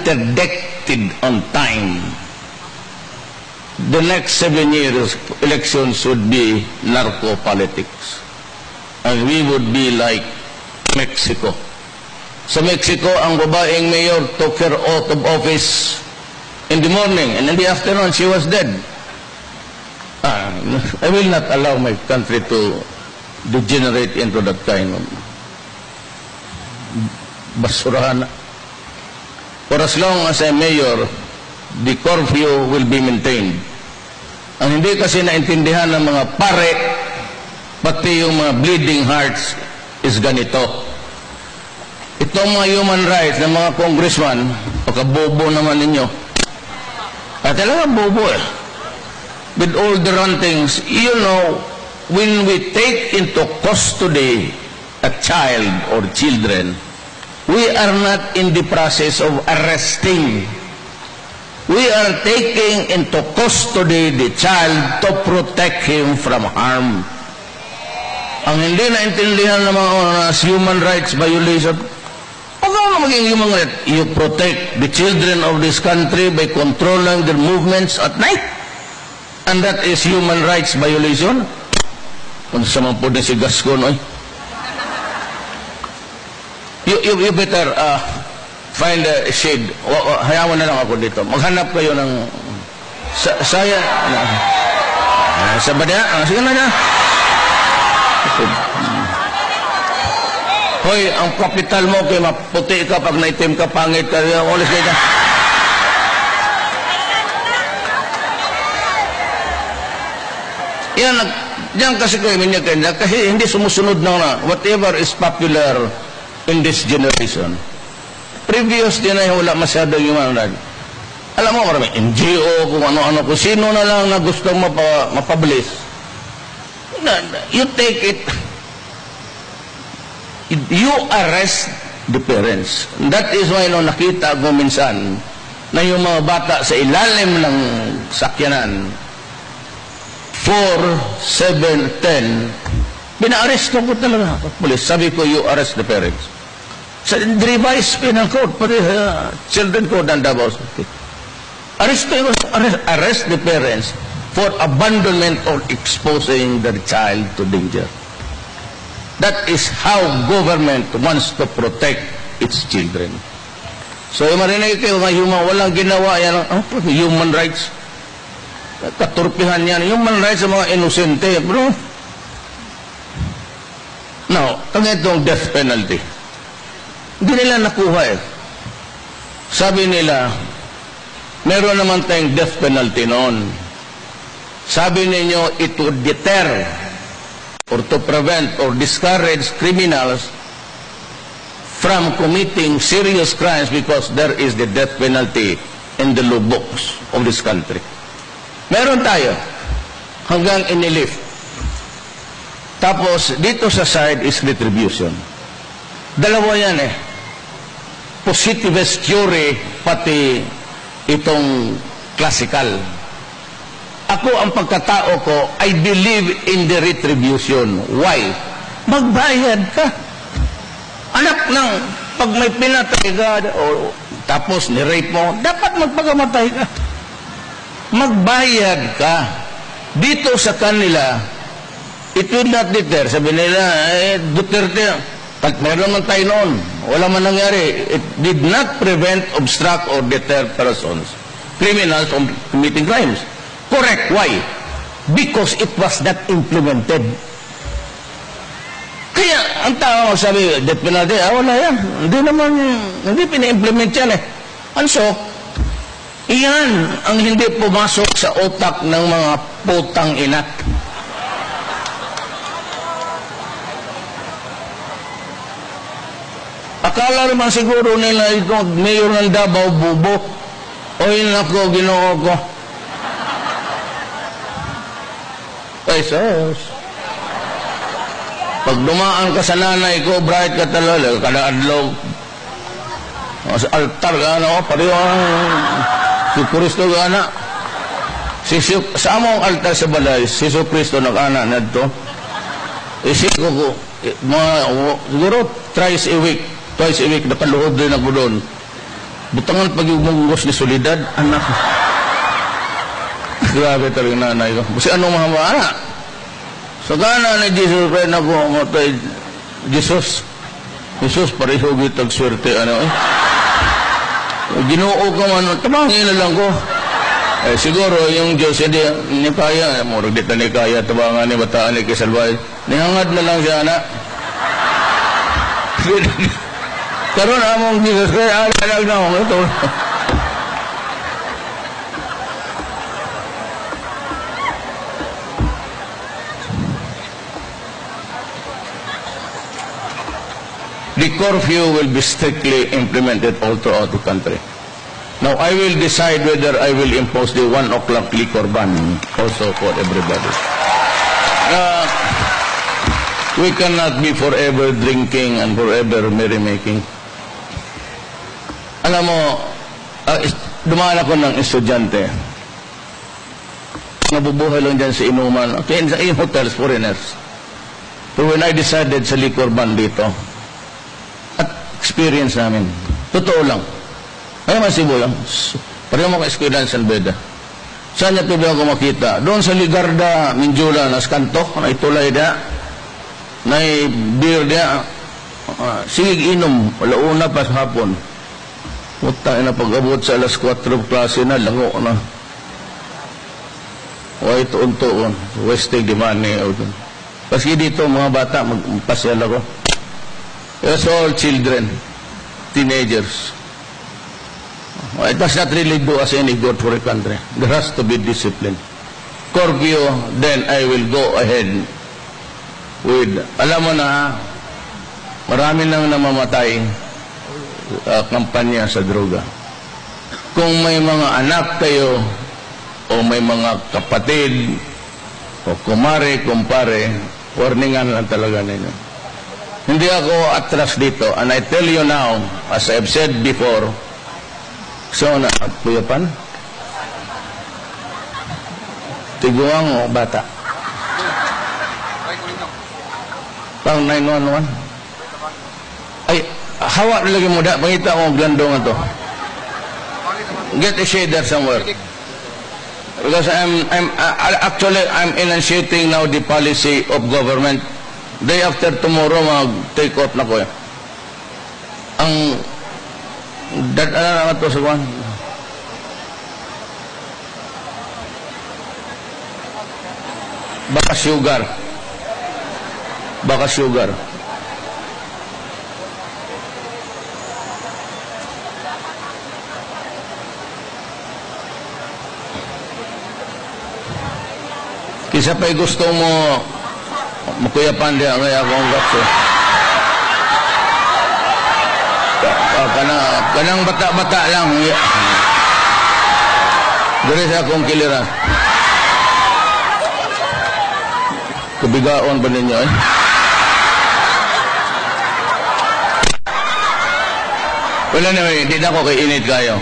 interdicted on time. The next 7 years, elections would be narco-politics. And we would be like Mexico. Sa Mexico, ang babaeng mayor took her oath of office in the morning, and in the afternoon, she was dead. I will not allow my country to degenerate into that kind of basurahan. For as long as I'm mayor, the curfew will be maintained. Ang hindi kasi naintindihan ng mga pare, pati yung mga bleeding hearts, is ganito. Itong mga human rights ng mga congressman, pagkabobo naman ninyo. At talaga bobo eh. With all the rantings, you know, when we take into custody a child or children, we are not in the process of arresting. We are taking into custody the child to protect him from harm. Ang hindi naintindihan ng mga human rights violation, paano maging human rights? You protect the children of this country by controlling their movements at night. And that is human rights violation. Kung sa mga po na si Gascon, oy. You better find a shade. Hayaan mo na lang ako dito. Maghanap kayo ng saya. Sa bada? Sige na na. Hoy, ang kapital mo kay maputi ka pag naitim ka, pangit ka, ulis ka. Yan kasi ko kasi hindi sumusunod na whatever is popular in this generation. Previous din ay wala masyadong human rights. Alam mo, marami NGO, kung ano-ano, kung sino na lang na gustong mapabilis. You take it, you arrest the parents. That is why nakita ko minsan na yung mga bata sa ilalim ng sakyanan, 4, 7, 10, binaaresto ko talaga. Police, sabi ko, you arrest the parents. Sa revised penal code, pati children code and Davao. Arrest the parents for abandonment or exposing their child to danger. That is how government wants to protect its children. So, marinig kayo, walang ginawa yan, human rights. Katurpihan yan, human rights sa mga inosente. Bro, now, ang itong death penalty, hindi nila nakuha eh. Sabi nila, meron naman tayong death penalty noon. Sabi ninyo, it would deter or to prevent or discourage criminals from committing serious crimes because there is the death penalty in the law books of this country. Meron tayo hanggang inilift. Tapos, dito sa side is retribution. Dalawa yan eh. Positivist theory, pati itong classical. Ako, ang pagkatao ko, I believe in the retribution. Why? Magbayad ka. Anak ng, pag may pinatay ka, o tapos ni-rape mo, dapat magpagamatay ka. Magbayad ka. Dito sa kanila, it will not deter. Sabi nila, Duterte, at meron man tayo noon, wala man nangyari. It did not prevent, obstruct, or deter persons, criminals from committing crimes. Correct. Why? Because it was not implemented. Kaya, ang tao sabi, death penalty, wala yan. Hindi pina-implement yan eh. And so, iyan ang hindi pumasok sa utak ng mga putang inat. Akala naman siguro nila itong mayor ng Davao, bubo. O yun ako, ginoo ko. Ay, sus. Pag dumaan ka sa nanay ko, bright ka talaga, kada adlaw. Sa altar ka, pareho si Kristo ka na. Sa among altar sa balay, si Kristo nag-ana na ito. Isip ko, siguro twice a week, nakaluhod din ako doon. Butangan pag yung ni Solidad, anak. Grabe talaga nanay ko. Kasi anong mga anak? Sa gana ni Jesus, kaya na ko matay Jesus. Jesus, pareho gitag swerte, ano eh. Ginoo ka man, tabangin na lang ko. Eh, siguro, yung Diyos, hindi kaya, murag di ta ni kaya, tabangan ni bataan ni Kisalbay. Nihangad na lang siya, anak. Karoon among Jesus, kaya alag na ako ito. The curfew will be strictly implemented all throughout the country. Now, I will decide whether I will impose the 1 o'clock liquor ban also for everybody. We cannot be forever drinking and forever merrymaking. Alam mo, dumaan ako ng estudyante. Nabubuhay lang dyan sa inuman. Okay, sa hotels, foreigners. So when I decided sa liquor ban dito, at experience namin, totoo lang. Ay, masibo lang. Pareho mo ka-experience sa Beda. Saan niya tuloy ako makita? Doon sa Ligarda, Minjula, nas kanto, na itulay da, na beer da, sige inom, alauna pa sa hapon. Puta na pag-abot sa alas 4 klase na, lango na. O ito unto, wasting the money. Kasi dito, mga bata, magpasyal ako. It's all children, teenagers. It does not really do us any good for a country. There has to be discipline. Curfew, then I will go ahead with, alam mo na, marami nang namamatay kampanya sa droga. Kung may mga anak kayo, o may mga kapatid, o kumare, kumpare, warningan lang talaga ninyo. Hindi ako atras dito, and I tell you now, as I've said before, so na, puyapan? Tiguang o bata? Pang 911? Ay, hawa na lagi mo da, pangita akong glandong ito. Get a shader somewhere. Because I'm enunciating now the policy of government. Day after tomorrow, mag-take off na ko yan. Ang ano naman ito sa kwan? Baka sugar. Baka sugar. Kisa pa'y gusto mo makuyapan diya ngaya akong gatso. Kanang bata-bata lang. Dari sa akong kiliran. Kabigaon ba ninyo eh? Well anyway, hindi na ako kay init kayo.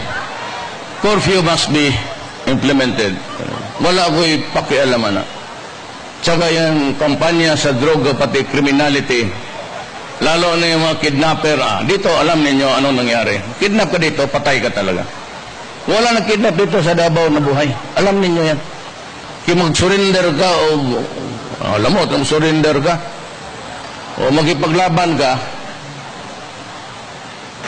Curfew must be implemented. Wala ako'y pakialaman na. Tsaka yung kampanya sa droga pati criminality, lalo na yung mga kidnapper, dito alam ninyo anong nangyari. Kidnap ka dito, patay ka talaga. Wala na kidnap dito sa Davao na buhay. Alam ninyo yan. Kung mag-surrender ka o alam mo, mag-surrender ka o magipaglaban ka,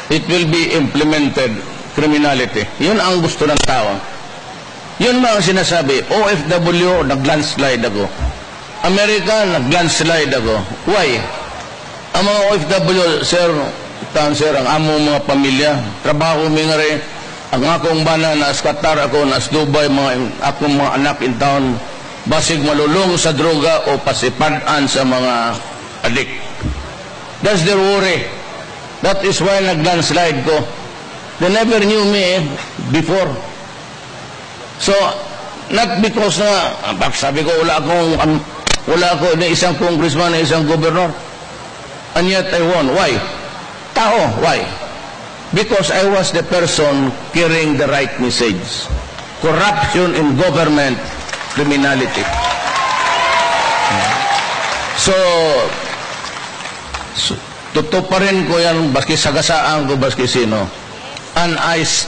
it will be implemented criminality. Yun ang gusto ng tao. Yun mga sinasabi, OFW, nag-landslide ako. America, nag-landslide ako. Why? Ang mga OFW, sir, ang among mga pamilya, trabaho mi nga rin, ang akong bana, nas Qatar ako, nas Dubai, akong mga anak in town, basig malulong sa droga o pasipadan sa mga adik. That's their worry. That is why nag-landslide ko. They never knew me before. So, not because na, sabi ko, wala ako na isang congressman, na isang governor. And yet I won. Why? Tao. Why? Because I was the person carrying the right message. Corruption in government, criminality. So tutuparin ko yan, baski sagasaan ko, baski sino. uniced